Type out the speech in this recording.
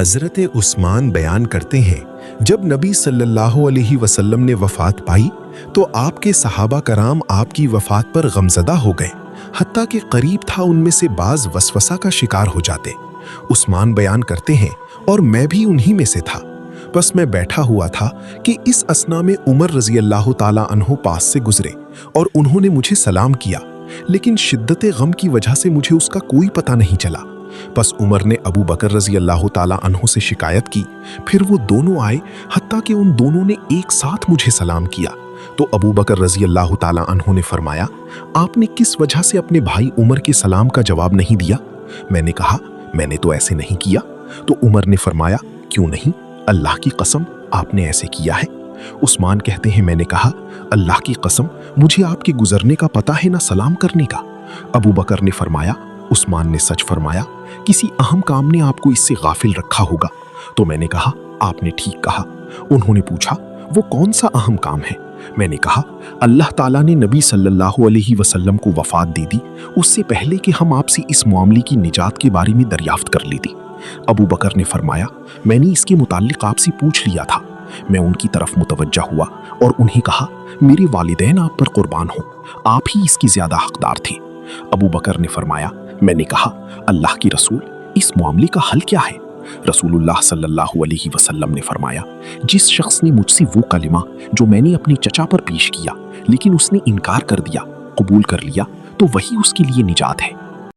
हज़रत उस्मान बयान करते हैं, जब नबी सल्लल्लाहु अलैहि वसल्लम ने वफ़ात पाई तो आपके सहाबा कराम आपकी वफ़ात पर गमज़दा हो गए, हत्ता कि करीब था उनमें से बाज़ वसवसा का शिकार हो जाते। उस्मान बयान करते हैं, और मैं भी उन्हीं में से था। बस मैं बैठा हुआ था कि इस असना में उमर रज़ी अल्लाह ताला अन्हो पास से गुजरे और उन्होंने मुझे सलाम किया, लेकिन शिद्दत गम की वजह से मुझे उसका कोई पता नहीं चला। बस उमर ने अबू बकर रज़ी अल्लाह ताला अन्हो से शिकायत की, फिर वो दोनों आए, हत्ता कि उन दोनों ने एक साथ मुझे सलाम किया। तो अबू बकर रज़ी अल्लाह ताला अन्हो ने फरमाया, आपने किस वजह से अपने भाई उमर के सलाम का जवाब नहीं दिया? मैंने कहा, मैंने तो ऐसे नहीं किया। तो उमर ने फरमाया, क्यों नहीं? अल्लाह की कसम, आपने ऐसे किया है। उस्मान कहते हैं, मैंने कहा, अल्लाह की कसम, मुझे आपके गुजरने का पता है ना सलाम करने का। अबू बकर ने फरमाया, उस्मान ने सच फरमाया, किसी अहम काम ने आपको इससे गाफिल रखा होगा। तो मैंने कहा, आपने ठीक कहा। उन्होंने पूछा, वो कौन सा अहम काम है? मैंने कहा, अल्लाह ताला ने नबी सल्लल्लाहु अलैहि वसल्लम को वफात दे दी उससे पहले कि हम आपसे इस मामले की निजात के बारे में दरियाफ्त कर लेती। अबू बकर ने फरमाया, मैंने इसके मुताल्लिक आपसे पूछ लिया था। मैं उनकी तरफ मुतवज्जा हुआ और उन्हें कहा, मेरे वालिदैन आप पर कुर्बान हो, आप ही इसकी ज्यादा हकदार थे। अबू बकर ने फरमाया, मैंने कहा, अल्लाह की रसूल, इस मामले का हल क्या है? रसूलुल्लाह सल्लल्लाहु अलैहि वसल्लम ने फरमाया, जिस शख्स ने मुझसे वो कलिमा जो मैंने अपने चचा पर पेश किया लेकिन उसने इनकार कर दिया, कबूल कर लिया, तो वही उसके लिए निजात है।